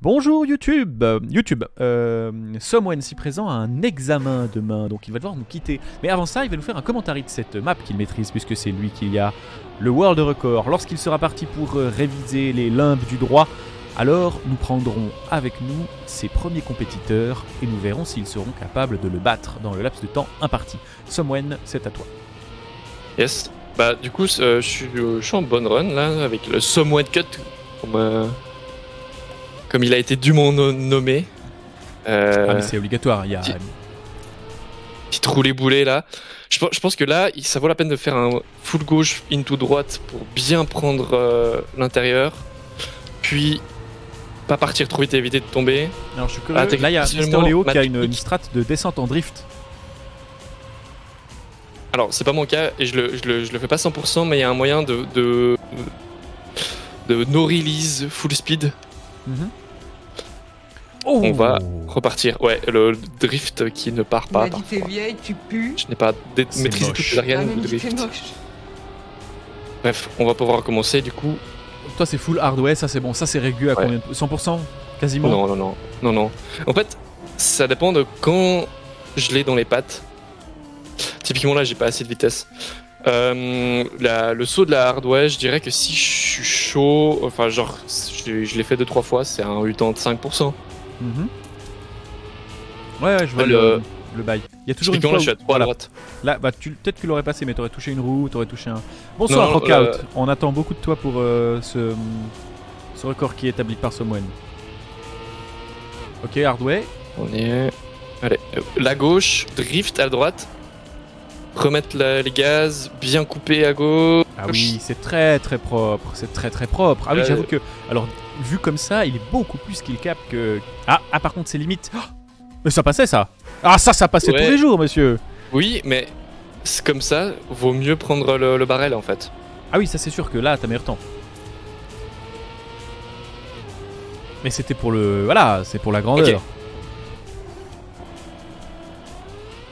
Bonjour YouTube. Someone ici présent a un examen demain, donc il va devoir nous quitter. Mais avant ça, il va nous faire un commentaire de cette map qu'il maîtrise, puisque c'est lui qui a le World Record. Lorsqu'il sera parti pour réviser les limbes du droit, alors nous prendrons avec nous ses premiers compétiteurs et nous verrons s'ils seront capables de le battre dans le laps de temps imparti. Someone, c'est à toi. Yes. Bah du coup, je suis en bonne run là, avec le Someone Cut, comme il a été dûment nommé. Ah mais c'est obligatoire, il y a... Petite roulée boulet là. Je pense que là, ça vaut la peine de faire un full gauche into droite pour bien prendre l'intérieur. Puis, pas partir trop vite et éviter de tomber. Alors je suis curieux, là il y a Mister Léo qui a une strat de descente en drift. Alors c'est pas mon cas et je le fais pas 100%, mais il y a un moyen de no release full speed. Oh. On va repartir. Ouais, le drift qui ne part pas. Il m'a dit t'es vieille, tu pues. Je n'ai pas maîtrisé toutes les arianes de drift. Bref, on va pouvoir recommencer du coup. Toi c'est full hardware, ça c'est bon, ça c'est régu à combien de... 100% quasiment? Non. En fait, ça dépend de quand je l'ai dans les pattes. Typiquement là, j'ai pas assez de vitesse. Le saut de la hardware, je dirais que si je suis chaud, enfin genre, je l'ai fait 2-3 fois, c'est un 85%. Ouais, je vois le bail. Il y a toujours une fois là, je suis à 3 à droite. Là, bah, peut-être que tu l'aurais passé, mais t'aurais touché une roue, t'aurais touché un... Bonsoir, Rockout. On attend beaucoup de toi pour ce record qui est établi par Someone. Ok, hardware. On y est. Allez, la gauche, drift à droite. Remettre les gaz, bien couper à gauche. Ah oui, c'est très propre, c'est très propre. Ah oui, j'avoue que, alors, vu comme ça, il est beaucoup plus skill cap que... Ah, par contre, c'est limite... Oh, mais ça passait, ça. Ah, ça passait tous les jours, monsieur. Oui, mais comme ça, vaut mieux prendre le barrel, en fait. Ah oui, ça c'est sûr que là, t'as meilleur temps. Mais c'était pour le... Voilà, c'est pour la grandeur. Okay.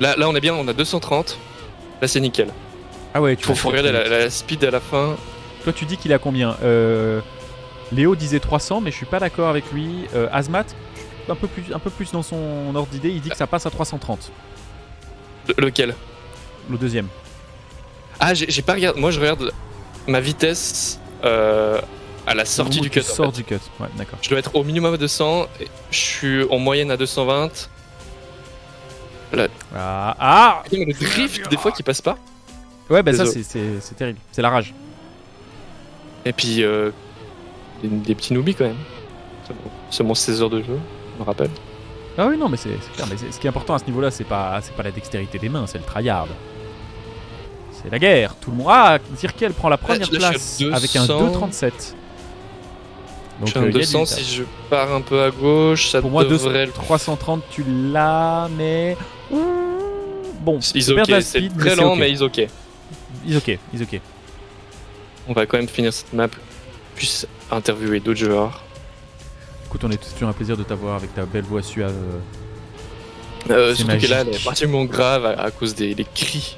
Là, on est bien, on a 230. Là, c'est nickel. Ah ouais, faut regarder la speed à la fin. Toi, tu dis qu'il a combien Léo disait 300, mais je suis pas d'accord avec lui. Azmat, un peu plus dans son ordre d'idée, il dit que ça passe à 330. Lequel? Le deuxième. Ah, j'ai pas regardé. Moi, je regarde ma vitesse à la sortie du cut. Sort du cut, ouais, d'accord. Je dois être au minimum à 200. Je suis en moyenne à 220. Là. Mais le drift, des fois, qui passe pas. Ouais, bah ça, c'est terrible. C'est la rage. Et puis, des petits noobies quand même. C'est mon 16 heures de jeu, je me rappelle. Ah oui, non, mais c'est clair. Mais ce qui est important à ce niveau-là, c'est pas la dextérité des mains, c'est le tryhard. C'est la guerre. Tout le monde. Ah, Zirkel prend la première place avec un 2,37. Donc, je suis à 200 si je pars un peu à gauche, ça pour moi, devrait... 330, tu l'as, mais... Bon, c'est très lent, mais ils ok. Ils ok. On va quand même finir cette map, puis interviewer d'autres joueurs. Écoute, on est toujours un plaisir de t'avoir avec ta belle voix suave. Surtout que là, elle est particulièrement grave à cause des cris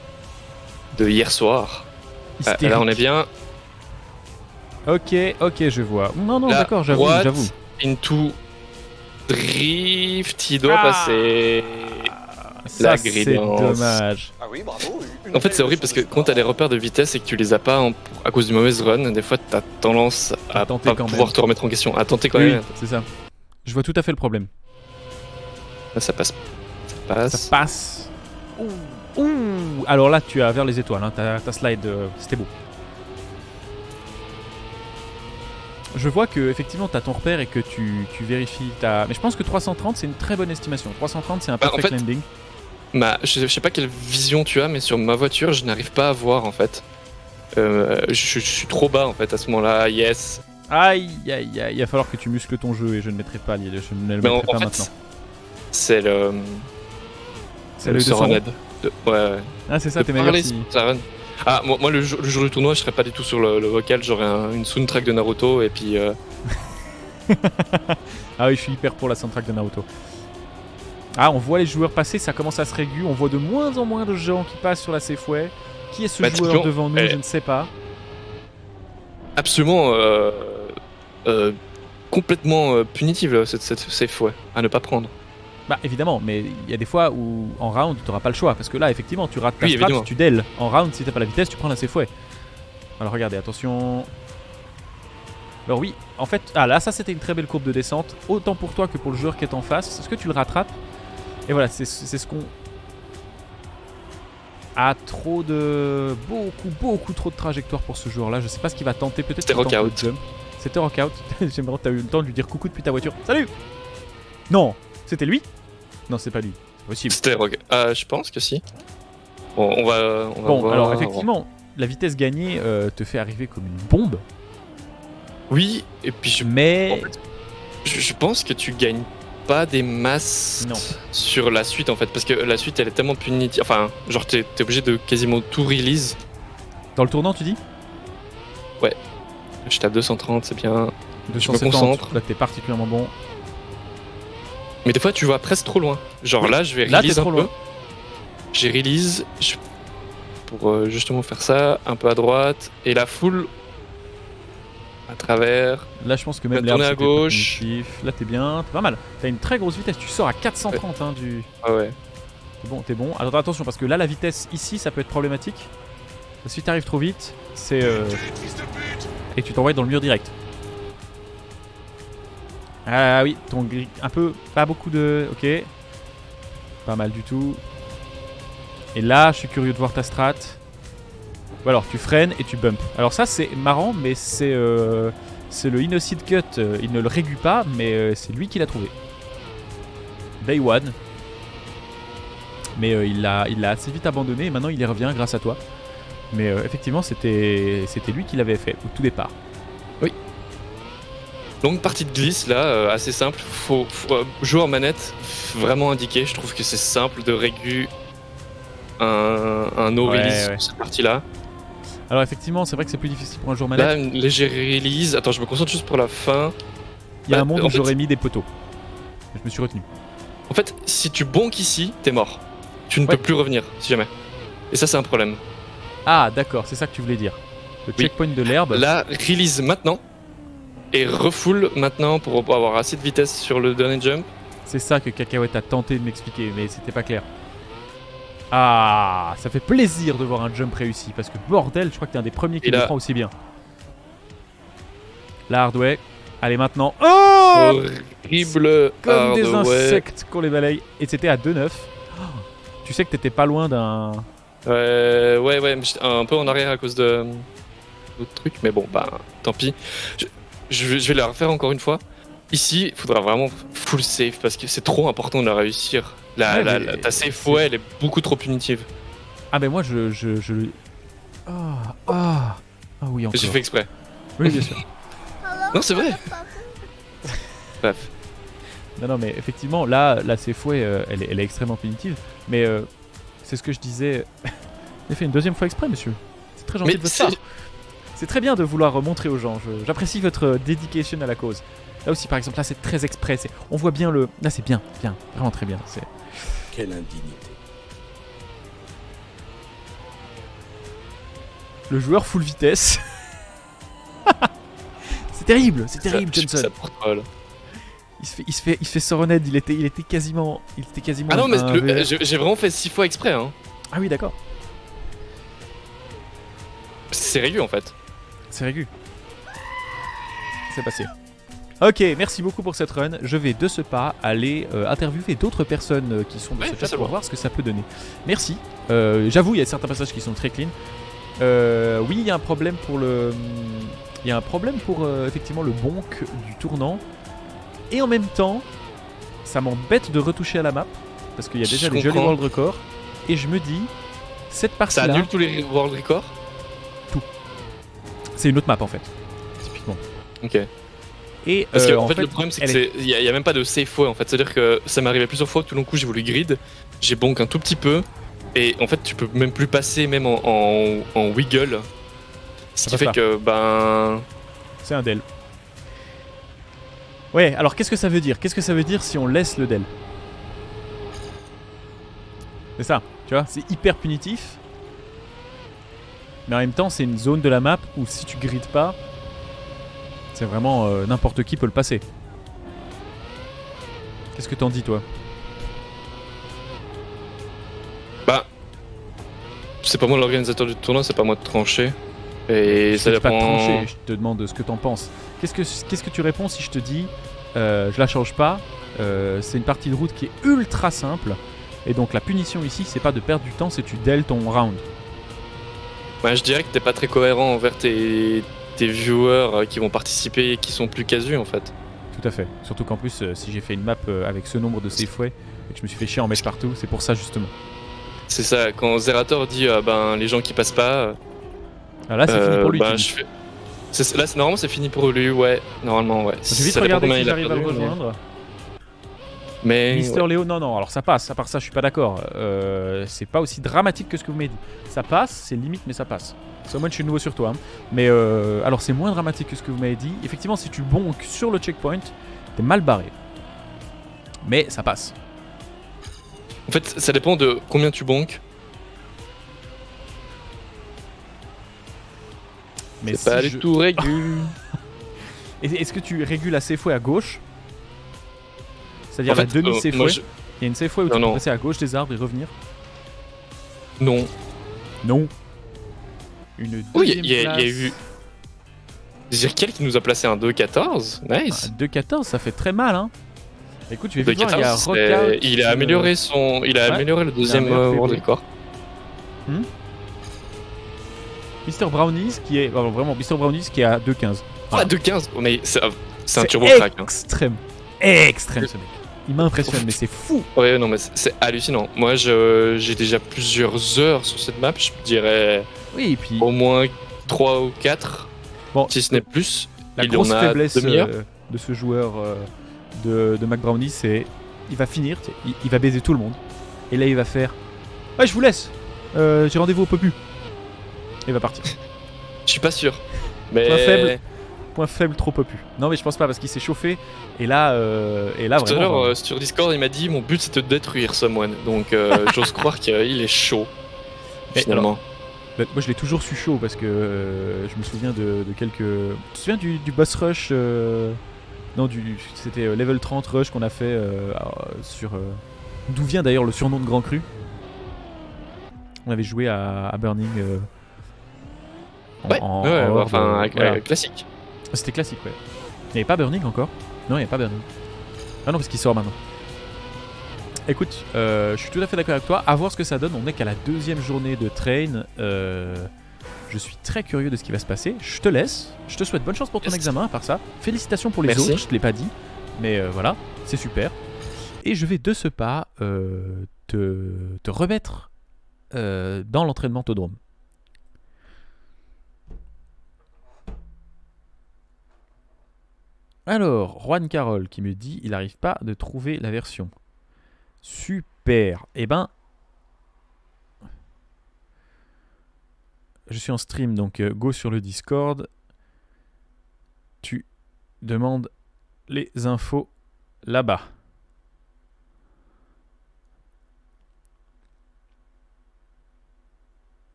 de hier soir. Là, on est bien. Ok, je vois. Non, d'accord, j'avoue. Into drift, il doit passer. Ça, c'est dommage. Ah oui, bravo. En fait, c'est horrible parce que quand t'as des repères de vitesse et que tu les as pas à cause d'une mauvaise run, des fois t'as tendance à pas pouvoir te remettre en question, à tenter quand même. C'est ça. Je vois tout à fait le problème. Là, ça passe. Ça passe. Ouh. Alors là, tu as vers les étoiles. Hein. Ta slide, c'était beau. Je vois que effectivement t'as ton repère et que tu vérifies ta... Mais je pense que 330 c'est une très bonne estimation. 330 c'est un perfect landing. Je sais pas quelle vision tu as, mais sur ma voiture je n'arrive pas à voir en fait. Je suis trop bas en fait à ce moment-là. Yes. Aïe, il va falloir que tu muscles ton jeu et je ne mettrai pas, je ne le mettrai pas maintenant. C'est le... C'est le Runhead. Ouais. Ah c'est ça, t'es meilleur si... Ah, moi le jour du tournoi, je serais pas du tout sur le vocal, j'aurais une soundtrack de Naruto et puis... Ah oui, je suis hyper pour la soundtrack de Naruto. Ah, on voit les joueurs passer, ça commence à se réguler, on voit de moins en moins de gens qui passent sur la Safeway. Qui est ce joueur devant nous, je ne sais pas. Absolument complètement punitive là, cette safe, ouais, à ne pas prendre. Bah évidemment, mais il y a des fois où en round tu n'auras pas le choix parce que là effectivement tu rates ta Oui, strat, évidemment. tu del. En round si t'as pas la vitesse tu prends la safe way. Alors regardez, attention. Alors oui, en fait, ah là ça c'était une très belle courbe de descente, autant pour toi que pour le joueur qui est en face. Est-ce que tu le rattrapes? Et voilà, c'est ce qu'on a trop de... beaucoup trop de trajectoire pour ce joueur là. Je sais pas ce qu'il va tenter, peut-être C'était qu'il tente rock le out. jump. C'était rock out. J'aimerais que t'as eu le temps de lui dire coucou depuis ta voiture. Salut. Non, c'était lui? Non, c'est pas lui, c'est possible. C'était rock. Je pense que si. Bon, on va Bon, voir. alors effectivement, la vitesse gagnée te fait arriver comme une bombe, Oui, et puis mais... en fait, je pense que tu gagnes pas des masses Non. sur la suite en fait, parce que la suite elle est tellement punitive. Enfin, genre t'es obligé de quasiment tout release. Dans le tournant, tu dis? Je tape 230, c'est bien. 270, concentre. là t'es particulièrement bon. Mais des fois tu vas presque trop loin. Genre là, je vais Là, release t'es un trop peu. loin. J'ai release pour justement faire ça, un peu à droite, et la foule à travers. Là je pense que Va même l'herbe tourner à c'était pas gauche. punitif. Là t'es bien, t'es pas mal. T'as une très grosse vitesse, tu sors à 430 hein, du... Ah ouais. T'es bon. Alors attention parce que là la vitesse ici ça peut être problématique. Si t'arrives trop vite, c'est... Et tu t'envoies dans le mur direct. Ah oui, ton gris... Un peu... Pas beaucoup de... Ok. Pas mal du tout. Et là, je suis curieux de voir ta strat. Ou alors, tu freines et tu bump. Alors ça, c'est marrant, mais c'est le Innocid Cut. Il ne le régule pas, mais c'est lui qui l'a trouvé. Day one. Mais il l'a assez vite abandonné et maintenant il y revient grâce à toi. Mais effectivement, c'était lui qui l'avait fait au tout départ. Longue partie de glisse là, assez simple. Faut jouer en manette, vraiment indiqué. Je trouve que c'est simple de régu un no release Ouais. sur cette partie là. Alors effectivement, c'est vrai que c'est plus difficile pour un joueur Là, manette. une légère release. Attends, je me concentre juste pour la fin. Il y a un bah, monde en où fait- j'aurais mis des poteaux. Je me suis retenu. En fait, si tu bonques ici, t'es mort. Tu ne Ouais. peux plus revenir, si jamais. Et ça, c'est un problème. Ah d'accord, c'est ça que tu voulais dire. Le Oui. checkpoint de l'herbe. Là, release maintenant. Et refoule maintenant pour avoir assez de vitesse sur le dernier jump. C'est ça que Cacahuète a tenté de m'expliquer, mais c'était pas clair. Ah, ça fait plaisir de voir un jump réussi, parce que bordel, je crois que t'es un des premiers qui Et le là- prend aussi bien. La hardway. Allez maintenant. Oh, Horrible. comme des hardware. insectes qu'on les balaye. Et c'était à 2,9. Oh, tu sais que t'étais pas loin d'un... Ouais, mais j'étais un peu en arrière à cause de d'autres trucs, mais bon, bah, tant pis. Je vais la refaire encore une fois. Ici, il faudra vraiment full safe parce que c'est trop important de la réussir. Ouais, mais Ta safe, c'est- ouais, elle est beaucoup trop punitive. Ah ben moi je... Ah oui encore. J'ai fait exprès. Oui bien sûr. Non, c'est vrai. Bref. Non mais effectivement là c'est fouet, elle est extrêmement punitive. Mais c'est ce que je disais. J'ai fait une deuxième fois exprès monsieur. C'est très gentil Mais de votre c'est- part. C'est très bien de vouloir montrer aux gens. J'apprécie votre dedication à la cause. Là aussi par exemple là c'est très exprès. On voit bien le... Là c'est bien, vraiment très bien. Quelle indignité. Le joueur full vitesse. C'est terrible Je fais Johnson. ça pour toi, là. Il se fait Soroned, il était quasiment Ah non, mais un VR. j'ai vraiment fait 6 fois exprès. Hein. Ah oui d'accord. C'est régulier en fait. C'est régu. C'est passé. Ok, merci beaucoup pour cette run. Je vais de ce pas aller interviewer d'autres personnes qui sont dans Ouais, ce chat fais-le. pour voir ce que ça peut donner. Merci. J'avoue, il y a certains passages qui sont très clean. Oui, il y a un problème pour le... Il y a un problème pour effectivement le bonk du tournant. Et en même temps, ça m'embête de retoucher à la map. Parce qu'il y a déjà Je des jolis comprends. world records. Et je me dis, cette Ça partie-là, annule tous les world records. c'est une autre map en fait. Typiquement. Ok. Et Parce que en en fait, le problème c'est que il y a même pas de safe way en fait. C'est-à-dire que ça m'est arrivé plusieurs fois que tout d'un coup j'ai voulu grid, j'ai bonk un tout petit peu et en fait tu peux même plus passer même en wiggle. Ce Ça qui passe fait que ben c'est un del. Ouais, alors qu'est-ce que ça veut dire? Qu'est-ce que ça veut dire si on laisse le del? C'est ça, tu vois, c'est hyper punitif. Mais en même temps, c'est une zone de la map où si tu grides pas, C'est vraiment n'importe qui peut le passer. Qu'est-ce que t'en dis, toi? Bah, c'est pas moi l'organisateur du tournoi, c'est pas moi de trancher. Et ça Je te dis pas de dépend. trancher, je te demande ce que t'en penses. Qu'est-ce que tu réponds si je te dis je la change pas, c'est une partie de route qui est ultra simple, et donc la punition ici, c'est pas de perdre du temps, c'est tu dèles ton round. Bah, je dirais que t'es pas très cohérent envers tes viewers qui vont participer et qui sont plus casus en fait. Tout à fait. Surtout qu'en plus, si j'ai fait une map avec ce nombre de safeways et que je me suis fait chier à en mettre partout, c'est pour ça justement. C'est ça, quand Zerator dit ben les gens qui passent pas. Ah, là, c'est fini pour lui. Bah, tu dis. je fais... Là, normalement, c'est fini pour lui, ouais. Normalement, ouais. Je vais vite Ça dépend regarder combien si il a j'arrive à le perdu, rejoindre. Mais. Mister Léo, non, alors ça passe. À part ça, je suis pas d'accord. C'est pas aussi dramatique que ce que vous m'avez dit. Ça passe, c'est limite, mais ça passe. Moi, je suis nouveau sur toi. Hein. Mais alors, c'est moins dramatique que ce que vous m'avez dit. Effectivement, si tu bonques sur le checkpoint, t'es mal barré. Mais ça passe. En fait, ça dépend de combien tu bonques. Mais C'est pas du tout régule. Est-ce que tu régules la safeway à gauche? C'est-à-dire En la fait, demi-safeway. moi, Il y a une safeway où tu peux passer à gauche des arbres et revenir. Non. Non. Une Oui, deuxième il y a place. eu. Zirkel qui nous a placé un 2-14. Nice. 2-14, ça fait très mal, hein. Écoute, je vais vite voir, il y a 2-14, Rockout. il a amélioré son. Il a amélioré le deuxième meilleur world PB. record. Mr Brownies qui est. Vraiment, Mr Brownies qui est à 2-15. Ah, 2-15. Mais c'est un turbo crack. Hein. Extrême. Extrême ce mec. Il m'impressionne, mais c'est fou. Ouais, non, mais c'est hallucinant. Moi, j'ai déjà plusieurs heures sur cette map. Je dirais Oui, et puis. au moins 3 ou 4. Bon, Si ce n'est plus. la il grosse en a faiblesse demi-heure. de ce joueur de Mac Brownie, c'est. Il va finir, il va baiser tout le monde. Et là, il va faire. Ouais, je vous laisse. J'ai rendez-vous au Popu. Et il va partir. Je suis pas sûr. Mais. Point faible. Point faible, trop Popu. Non, mais je pense pas parce qu'il s'est chauffé. Et là Tout à vraiment. l'heure, sur Discord, il m'a dit mon but c'est de détruire Someone. Donc, j'ose croire qu'il est chaud. Mais Finalement. Bah, moi je l'ai toujours su chaud parce que je me souviens de quelques. Tu te souviens du boss rush Non, c'était level 30 rush qu'on a fait sur. D'où vient d'ailleurs le surnom de Grand Cru. On avait joué à Burning. Classique. C'était classique, ouais. Il n'y avait pas Burning encore? Non, il n'y avait pas Burning. Ah non, parce qu'il sort maintenant. Écoute, je suis tout à fait d'accord avec toi. À voir ce que ça donne. On n'est qu'à la deuxième journée de train. Je suis très curieux de ce qui va se passer. Je te laisse. Je te souhaite bonne chance pour ton examen. À part ça, félicitations pour les Merci. autres. Je te l'ai pas dit, mais voilà, c'est super. Et je vais de ce pas te remettre dans l'entraînement Todrome. Alors, Juan Carole qui me dit il n'arrive pas de trouver la version. Super. Eh ben, je suis en stream, donc go sur le Discord. Tu demandes les infos là-bas.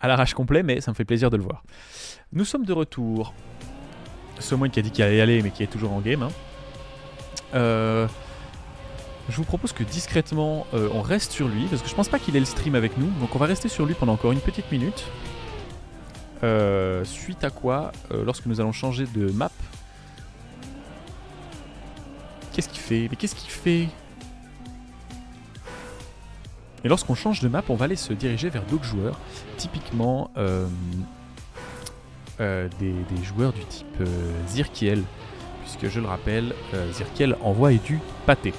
À l'arrache complet, mais ça me fait plaisir de le voir. Nous sommes de retour. Someone qui a dit qu'il allait y aller, mais qui est toujours en game. Hein. Je vous propose que discrètement, on reste sur lui, parce que je pense pas qu'il ait le stream avec nous. Donc on va rester sur lui pendant encore une petite minute. Suite à quoi, lorsque nous allons changer de map... Qu'est-ce qu'il fait? Mais qu'est-ce qu'il fait? Et lorsqu'on change de map, on va aller se diriger vers d'autres joueurs. Typiquement, des joueurs du type Zirkiel. Puisque je le rappelle, Zirkiel envoie du pâté.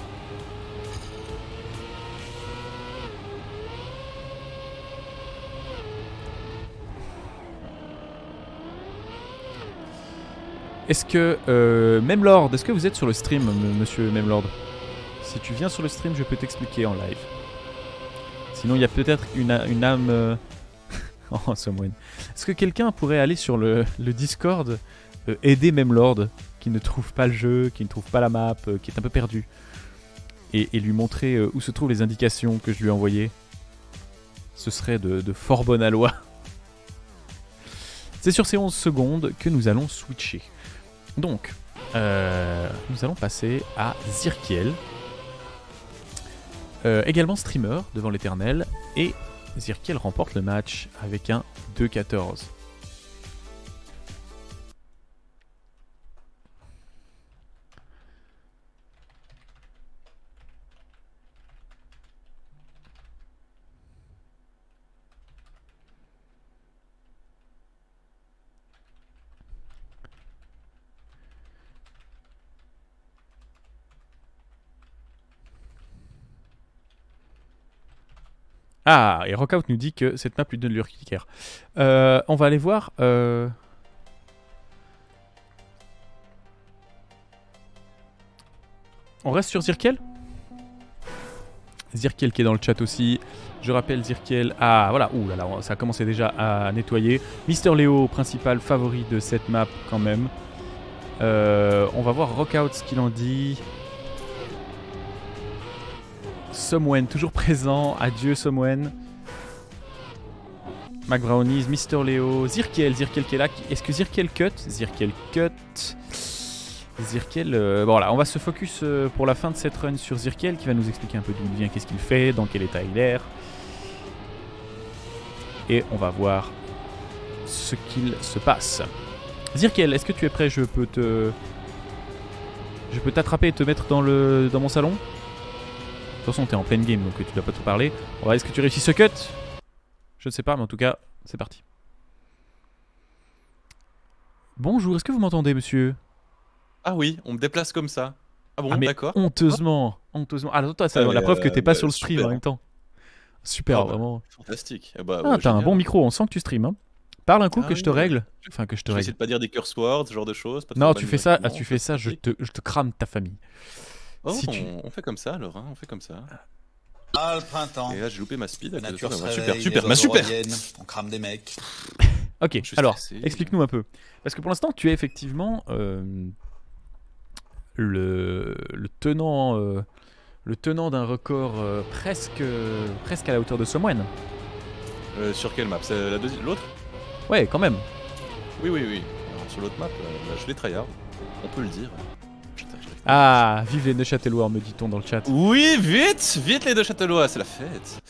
Est-ce que... Memlord, est-ce que vous êtes sur le stream, monsieur Memlord? Si tu viens sur le stream, je peux t'expliquer en live. Sinon, il y a peut-être une âme... oh, Someone. Est-ce que quelqu'un pourrait aller sur le Discord aider Memlord, qui ne trouve pas le jeu, qui ne trouve pas la map, qui est un peu perdu, et lui montrer où se trouvent les indications que je lui ai envoyées? Ce serait de fort bonne aloi. C'est sur ces 11 secondes que nous allons switcher. Donc, nous allons passer à Zirkiel. Également streamer devant l'éternel. Et Zirkiel remporte le match avec un 2-14. Ah, et Rockout nous dit que cette map lui donne l'urticaire. On va aller voir. On reste sur Zirkiel. Zirkiel qui est dans le chat aussi. Je rappelle Zirkiel. Ah voilà, ouh là là, ça a commencé déjà à nettoyer. Mister Léo, principal favori de cette map quand même. On va voir Rockout ce qu'il en dit. Somwen, toujours présent. Adieu Somwen. Mac Brownies, Mister Léo, Zirkiel qui est là. Est-ce que Zirkiel cut? Zirkiel cut. Zirkiel. Bon, voilà, on va se focus pour la fin de cette run sur Zirkiel qui va nous expliquer un peu d'où il vient, qu'est-ce qu'il fait, dans quel état il est. Et on va voir ce qu'il se passe. Zirkiel, est-ce que tu es prêt? Je peux t'attraper et te mettre dans mon salon. De toute façon, t'es en pleine game, donc tu dois pas te parler. On va, est-ce que tu réussis ce cut? Je ne sais pas, mais en tout cas, c'est parti. Bonjour, est-ce que vous m'entendez, monsieur? Ah oui, on me déplace comme ça. Ah bon, mais d'accord. honteusement. Ah, toi, c'est la preuve que t'es pas sur le stream super. En même temps. Super, Ah bah, vraiment. Fantastique. T'as un bon micro, on sent que tu streams. Hein. Parle un coup que je te règle. Enfin, que je te Je vais règle. essayer de pas dire des curse words, ce genre de choses. Non, tu fais ça, je te crame ta famille. Oh, Si on fait comme ça, alors, hein, on fait comme ça. Ah, le printemps. Et là, j'ai loupé ma speed. La à cause de nature ça. se Ouais, réveille, super, les super, oiseaux reviennent, on crame des mecs. Ok, Je suis alors, stressé. explique-nous un peu. Parce que pour l'instant, tu es effectivement le tenant d'un record presque à la hauteur de Somwen. Sur quelle map? C'est la deuxième, l'autre? Ouais, quand même. Oui. Alors, sur l'autre map, je l'ai tryhard. On peut le dire. Putain, je l'ai- Ah, vive les Neuchâtelois, me dit-on dans le chat. Oui, vite les deux Châtelois, c'est la fête.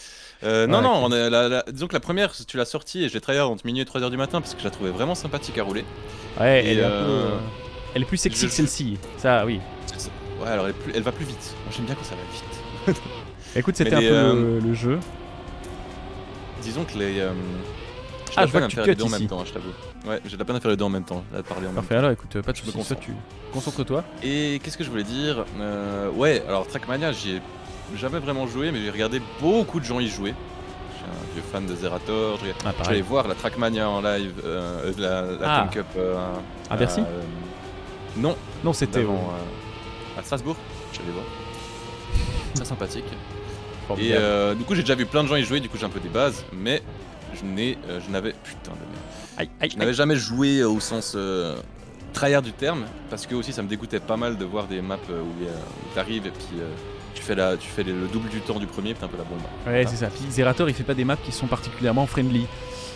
Non, ok. on est disons que la première, tu l'as sortie et je l'ai tryhard entre minuit et 3h du matin parce que je la trouvais vraiment sympathique à rouler. Ouais, Et elle est un peu, elle est plus sexy que celle-ci. Ça, oui. Ouais, alors elle va plus vite. Moi j'aime bien quand ça va vite. Écoute, c'était un Mais peu le jeu. Disons que les. Ah, je vois que tu faire les cut deux en ici. même temps, je t'avoue. Ouais, j'ai de la peine à faire les deux en même temps, là, de parler en même Parfait, temps. alors écoute, pas de Je me soucis, toi, concentre. concentre-toi. Et qu'est-ce que je voulais dire Ouais, alors Trackmania, j'y ai jamais vraiment joué, mais j'ai regardé beaucoup de gens y jouer. Je suis un vieux fan de Zerator. Ah, J'allais pareil. voir la Trackmania en live, la Ah. Tank Cup. À Bercy Non, Non, c'était d'avant, à Strasbourg. J'allais voir. Très sympathique. Et formidable. du coup, j'ai déjà vu plein de gens y jouer, du coup, j'ai un peu des bases, mais je n'avais. Putain de merde. Aïe, Je n'avais jamais joué au sens tryhard du terme, parce que aussi ça me dégoûtait pas mal de voir des maps où t'arrives et puis tu fais le double du temps du premier, puis t'es un peu la bombe. Ouais, c'est ça. Puis Zerator, il fait pas des maps qui sont particulièrement friendly.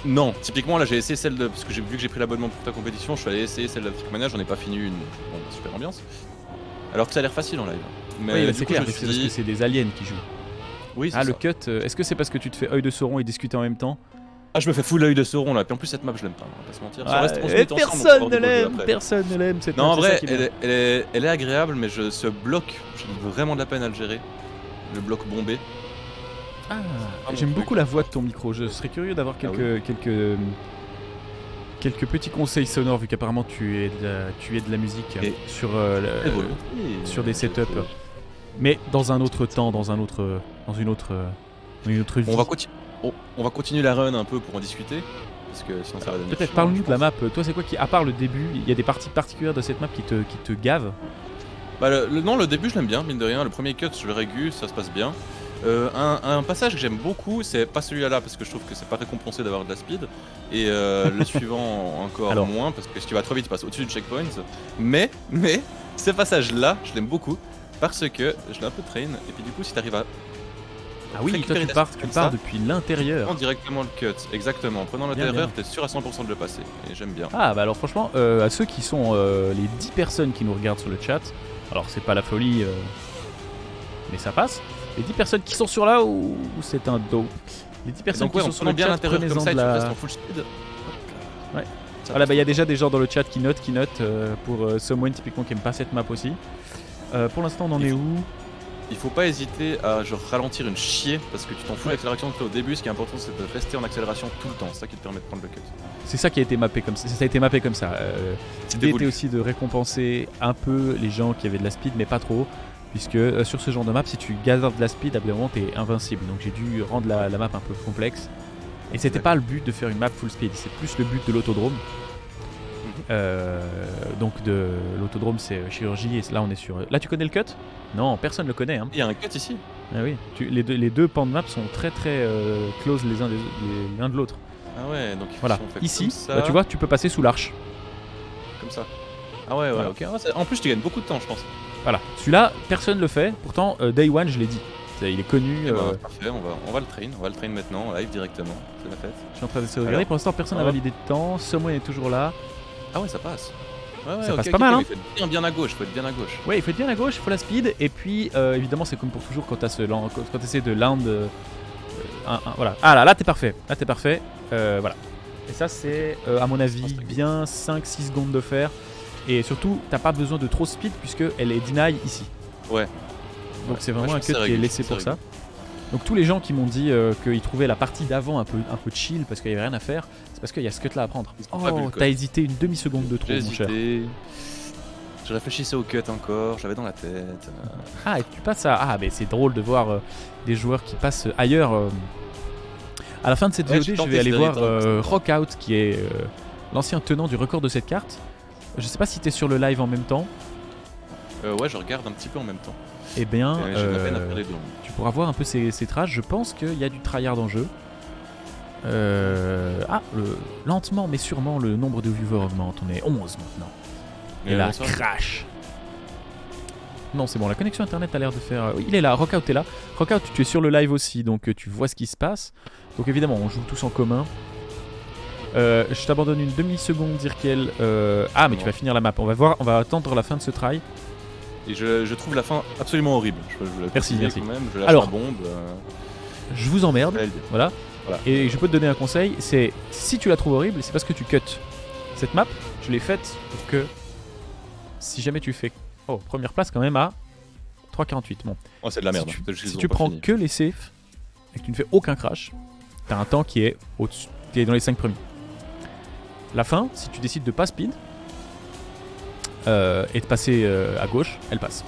Non, typiquement là j'ai essayé celle de. Parce que j'ai vu que j'ai pris l'abonnement pour ta compétition, je suis allé essayer celle de la Trackmania, j'en ai pas fini une. Bon, bah, super ambiance. Alors que ça a l'air facile en live. Mais Oui, bah, du c'est coup, clair, je me mais suis c'est parce dit. que c'est des aliens qui jouent. Oui, c'est Ah, ça. le cut, est-ce que c'est parce que tu te fais œil de Sauron et discuter en même temps? Ah, je me fais full l'œil de Sauron là, puis en plus cette map je l'aime pas, on va pas se mentir. Ah, On se met ensemble, on personne peut ne voir des l'aime, vidéos après. personne ne l'aime cette Non, en map, c'est ça vrai, qui est bien. elle est agréable, mais ce bloc, j'ai vraiment de la peine à le gérer. Le bloc bombé. Ah, mon j'aime truc. beaucoup la voix de ton micro. Je serais curieux d'avoir Ah quelques petits conseils sonores, vu qu'apparemment tu es de la musique Et- sur, sur des des setups. Mais dans un autre temps, dans une autre vie. On va continuer la run un peu pour en discuter. Parce que sinon ça va devenir. Peut-être chiant, parle-nous je de la pense. map. Toi, c'est quoi qui, à part le début, il y a des parties particulières de cette map qui te gavent? Bah, non, le début je l'aime bien, mine de rien. Le premier cut, je le régu, ça se passe bien. Un passage que j'aime beaucoup, c'est pas celui-là parce que je trouve que c'est pas récompensé d'avoir de la speed. Et le suivant encore Alors. moins parce que si tu vas trop vite, tu passes au-dessus du checkpoint. Mais, ce passage-là, je l'aime beaucoup parce que je l'ai un peu train. Et puis du coup, si t'arrives à Ah oui, toi tu pars depuis l'intérieur. Prends directement le cut, exactement. En prenant Bien, l'intérieur, t'es sûr à 100% de le passer. Et j'aime bien. Ah bah alors franchement, à ceux qui sont les 10 personnes qui nous regardent sur le chat, alors c'est pas la folie, mais ça passe. Les 10 personnes qui sont sur là ou c'est un dos. Les 10 personnes Donc, qui sont sur le bien chat, l'intérieur comme prenez-en ça et de tu la... restes en full speed. Ouais. Ça Voilà, passe. bah il y a déjà des gens dans le chat qui notent pour Someone typiquement qui aime pas cette map aussi. Pour l'instant on en est où? Il faut pas hésiter à genre ralentir une chier parce que tu t'en fous de l'accélération que tu as au début. Ce qui est important, c'est de rester en accélération tout le temps. C'est ça qui te permet de prendre le cut. C'est ça qui a été mappé comme ça. Ça a été mappé comme ça. L'idée était voulu. aussi de récompenser un peu les gens qui avaient de la speed, mais pas trop. Puisque sur ce genre de map, si tu gardes de la speed, à bout d'un moment t'es invincible. Donc j'ai dû rendre la map un peu complexe. Et c'était pas le but de faire une map full speed, c'est plus le but de l'autodrome. Donc de l'autodrome c'est chirurgie et là on est sur... Là tu connais le cut? Non, personne le connaît. Hein. Il y a un cut ici. Ah oui. Les deux pans de map sont très close l'un de l'autre. Ah ouais, donc Voilà. si on fait Ici, comme ça, bah, tu vois, tu peux passer sous l'arche. comme ça. Ah ouais, Voilà. ok. Ah, en plus, tu gagnes beaucoup de temps, je pense. Voilà. Celui-là, personne le fait. Pourtant, Day One, je l'ai dit. Il est connu. Eh ben, parfait, on va le train maintenant, en live directement. C'est la fête. Je suis en train d'essayer de regarder. Alors, Pour l'instant, personne n'a hop. validé de temps. Someone est toujours là. Ah ouais, ça passe. Ouais, Ça ok, passe ok, pas mal, ok, hein. mais faut être bien à gauche, faut être bien à gauche. Ouais, il faut être bien à gauche, il faut la speed. Et puis, évidemment, c'est comme pour toujours quand tu essaies de land. Voilà. Ah là t'es parfait. Là, t'es parfait. Voilà. Et ça, c'est, à mon avis, bien 5-6 secondes de faire. Et surtout, t'as pas besoin de trop speed puisque elle est deny ici. Ouais. Donc c'est Ouais, vraiment je un pense cut que c'est qui est réglé, laissé c'est pour réglé. ça. Donc tous les gens qui m'ont dit qu'ils trouvaient la partie d'avant un peu chill parce qu'il y avait rien à faire, c'est parce qu'il y a ce cut là à prendre. Ils ont pas vu le Oh, code. t'as hésité une demi-seconde de trop, J'ai mon cher. hésité. Je réfléchissais au cut encore, je l'avais dans la tête. Ah, et tu passes à... Ah, mais c'est drôle de voir des joueurs qui passent ailleurs. À la fin de cette Ouais, VOD, j'ai je tenté vais ce aller dernier voir temps, Rockout, qui est l'ancien tenant du record de cette carte. Je sais pas si t'es sur le live en même temps. Ouais, je regarde un petit peu en même temps. Eh bien, J'ai la peine à faire les deux. tu pourras voir un peu ses traces. Je pense qu'il y a du tryhard en jeu. Lentement mais sûrement, le nombre de viewers augmente. On est 11 maintenant. Et là, bonsoir. crash. Non, c'est bon, la connexion internet a l'air de faire... Oui, il est là, Rockout est là. Rockout, tu es sur le live aussi, donc tu vois ce qui se passe. Donc évidemment, on joue tous en commun. Je t'abandonne une demi-seconde, Zirkel. Ah, mais tu vas finir la map. On va voir, on va attendre la fin de ce try. Et je trouve la fin absolument horrible. Je le Merci, préciser merci. Quand même. Je lâche Alors, la bombe. Je vous emmerde, Belle. voilà. Voilà. Et je peux te donner un conseil, c'est si tu la trouves horrible, c'est parce que tu cut. Cette map, je l'ai faite pour que si jamais tu fais... Oh, première place quand même à 3,48. Bon. Oh, c'est de la merde. Si tu prends que les safes et que tu ne fais aucun crash, t'as un temps qui est au-dessus, qui est dans les 5 premiers. La fin, si tu décides de pas speed et de passer à gauche, elle passe.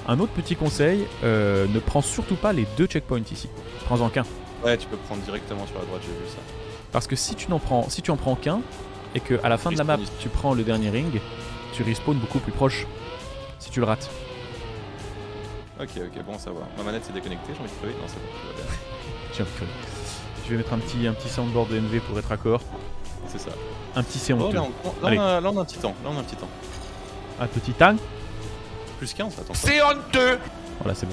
Un autre petit conseil, ne prends surtout pas les 2 checkpoints ici. Prends-en qu'un. Ouais, tu peux prendre directement sur la droite, j'ai vu ça. Parce que si tu en prends qu'un et que à la fin de la map Respawn ici. tu prends le dernier ring, tu respawns beaucoup plus proche si tu le rates. Ok, bon, ça va. Ma manette s'est déconnectée, j'ai envie de crever. Non, c'est bon, tout va bien. J'ai envie de crever. Je vais mettre un petit soundboard de MV pour être accord. C'est ça. Un petit c'est Oh, honteux. là, Allez. on a un petit temps. Un petit tang. Plus 15, attends. C'est honteux. Voilà, c'est bon.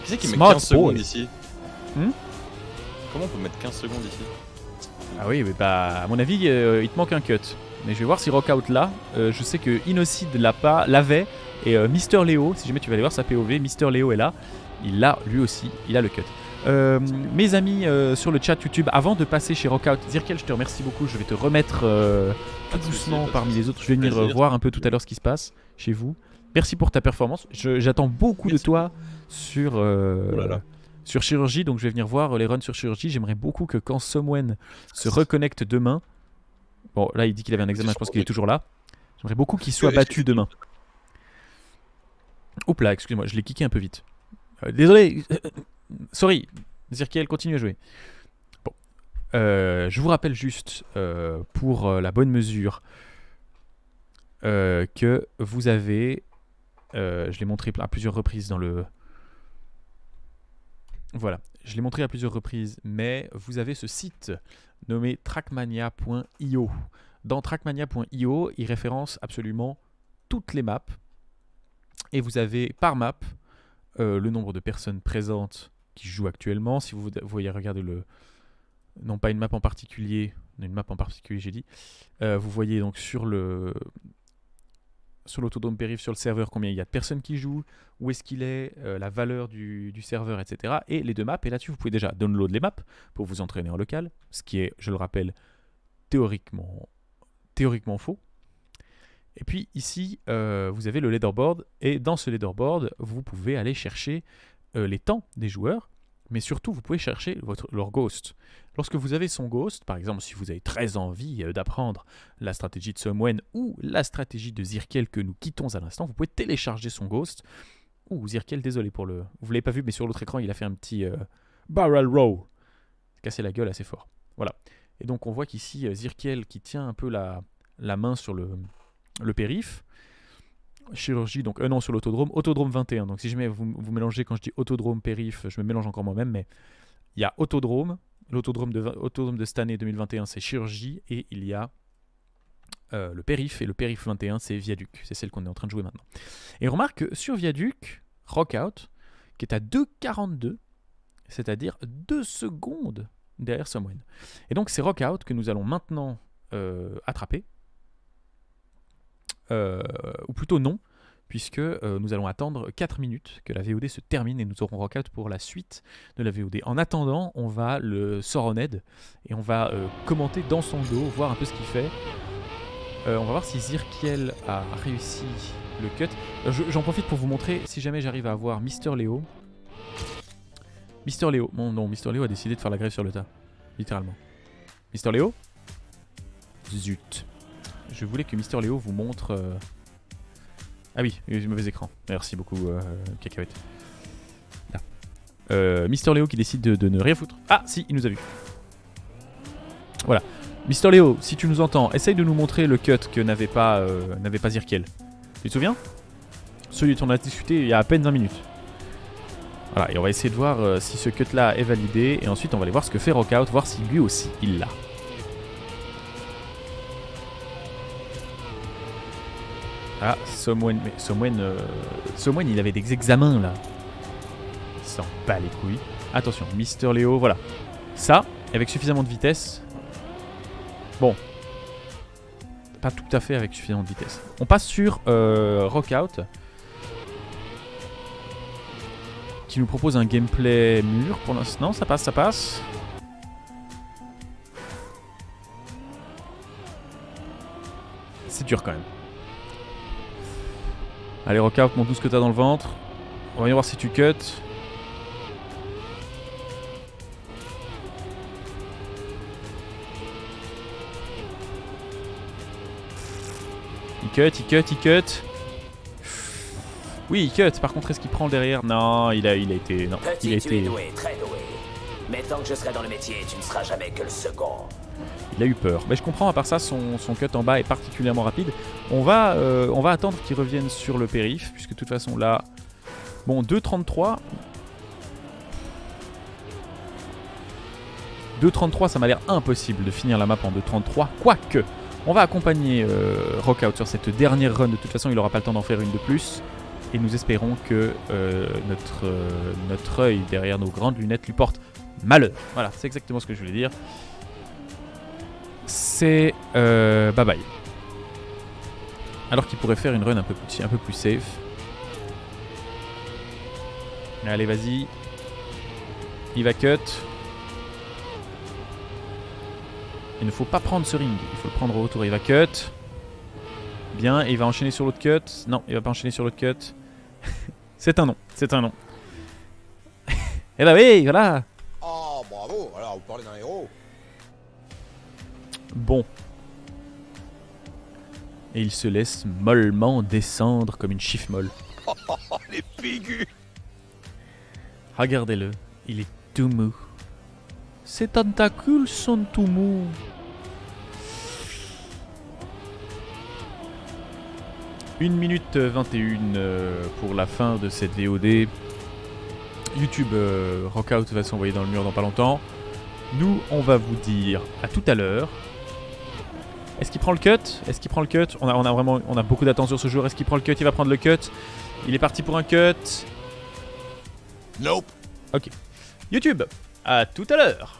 Qui c'est qui met Smart 15 secondes boy. ici Hmm Comment on peut mettre 15 secondes ici Ah oui, mais bah à mon avis, il te manque un cut. Mais je vais voir si Rockout là. Je sais que Innocid l'avait et Mister Léo, si jamais tu vas aller voir sa POV, Mister Léo est là. Il l'a lui aussi, il a le cut. Mes amis sur le chat YouTube, avant de passer chez Rockout, Zirkel, je te remercie beaucoup. Je vais te remettre tout de souci, doucement pas de parmi souci. les autres. Je vais venir Plaisir. voir un peu tout à l'heure ce qui se passe chez vous. Merci pour ta performance. J'attends beaucoup de Merci. toi sur, là là. sur Chirurgie. Donc je vais venir voir les runs sur Chirurgie. J'aimerais beaucoup que quand Someone se reconnecte demain. Bon, là il dit qu'il avait un examen, je pense qu'il est toujours là. J'aimerais beaucoup qu'il soit battu demain. Oups là, excuse-moi, je l'ai kické un peu vite. Désolé, sorry, Zirkel, continue à jouer. Bon, je vous rappelle juste pour la bonne mesure que vous avez, je l'ai montré à plusieurs reprises dans le... Voilà, je l'ai montré à plusieurs reprises, mais vous avez ce site nommé trackmania.io. Dans trackmania.io, il référence absolument toutes les maps. Et vous avez par map le nombre de personnes présentes qui joue actuellement. Si vous voyez, regardez non pas une map en particulier, j'ai dit. Vous voyez donc sur l'autodrome périph', sur le serveur, combien il y a de personnes qui jouent, où est-ce qu'il est, la valeur du serveur, etc. Et les deux maps. Et là-dessus, vous pouvez déjà download les maps pour vous entraîner en local, ce qui est, je le rappelle, théoriquement faux. Et puis ici, vous avez le leaderboard. Et dans ce leaderboard, vous pouvez aller chercher les temps des joueurs. Mais surtout, vous pouvez chercher leur ghost. Lorsque vous avez son ghost, par exemple, si vous avez très envie d'apprendre la stratégie de Somwen ou la stratégie de Zirkel que nous quittons à l'instant, vous pouvez télécharger son ghost. Ouh, Zirkel, désolé pour le... Vous ne l'avez pas vu, mais sur l'autre écran, il a fait un petit barrel roll. Il s'est cassé la gueule assez fort. Voilà. Et donc, on voit qu'ici, Zirkel qui tient un peu la main sur le périph'. Chirurgie, donc non, sur l'autodrome, autodrome 21. Donc si jamais vous mélangez, quand je dis autodrome périph', je me mélange encore moi-même, mais il y a autodrome, l'autodrome de cette année 2021, c'est chirurgie, et il y a le périph', et le périph' 21, c'est viaduc. C'est celle qu'on est en train de jouer maintenant. Et remarque que sur viaduc, Rockout, qui est à 2,42, c'est-à-dire 2 secondes derrière Somwen. Et donc c'est Rockout que nous allons maintenant attraper. Ou plutôt non, puisque nous allons attendre 4 minutes que la VOD se termine et nous aurons Rockout pour la suite de la VOD. En attendant, on va le sort en aide et on va commenter dans son dos, voir un peu ce qu'il fait. On va voir si Zirkel a réussi le cut. J'en profite pour vous montrer, si jamais j'arrive à avoir Mister Léo. Mister Léo, non, Mister Léo a décidé de faire la grève sur le tas, littéralement. Mister Léo ? Zut. Je voulais que Mister Léo vous montre... Ah oui, mauvais écran. Merci beaucoup, Cacahuète. Là. Mister Léo qui décide de ne rien foutre. Ah, si, il nous a vu. Voilà. Mister Léo, si tu nous entends, essaye de nous montrer le cut que n'avait pas Zirkel. Tu te souviens ? Celui dont on a discuté il y a à peine 20 minutes. Voilà, et on va essayer de voir si ce cut-là est validé. Et ensuite, on va aller voir ce que fait Rockout, voir si lui aussi, il l'a. Ah, Somwen, il avait des examens là. Il s'en bat les couilles. Attention, Mister Léo, voilà. Ça, avec suffisamment de vitesse. Bon. Pas tout à fait avec suffisamment de vitesse. On passe sur Rockout. Qui nous propose un gameplay mûr pour l'instant. Ça passe, ça passe. C'est dur quand même. Allez, Rockout, montre-nous ce que t'as dans le ventre. On va bien voir si tu cut. Il cut. Oui, il cut. Par contre, est-ce qu'il prend le derrière? Non, il a été... Non, Petit, il a tu es été... doué, très doué. Mais tant que je serai dans le métier, tu ne seras jamais que le second. Il a eu peur. Mais je comprends, à part ça, son cut en bas est particulièrement rapide. On va attendre qu'il revienne sur le périph', puisque de toute façon là... Bon, 2,33... 2,33, ça m'a l'air impossible de finir la map en 2,33. Quoique, on va accompagner Rockout sur cette dernière run. De toute façon, il n'aura pas le temps d'en faire une de plus. Et nous espérons que notre œil derrière nos grandes lunettes lui porte malheur. Voilà, c'est exactement ce que je voulais dire. C'est bye bye. Alors qu'il pourrait faire une run un peu plus safe. Allez, vas-y. Il va cut. Il ne faut pas prendre ce ring, il faut le prendre au retour. Il va cut. Bien, et il va enchaîner sur l'autre cut. Non, il va pas enchaîner sur l'autre cut. C'est un non, c'est un non. Eh bah oui, voilà. Oh, bravo, alors vous parlez d'un héros. Bon. Et il se laisse mollement descendre comme une chiffre molle. Oh, les figures. Regardez-le, il est tout mou. Ses tentacules sont tout mous. « 1 minute 21 pour la fin de cette VOD. YouTube, Rockout va s'envoyer dans le mur dans pas longtemps. Nous, on va vous dire à tout à l'heure. Est-ce qu'il prend le cut? Est-ce qu'il prend le cut? On a beaucoup d'attentes sur ce joueur. Est-ce qu'il prend le cut? Il va prendre le cut. Il est parti pour un cut. Nope. Ok. YouTube, à tout à l'heure.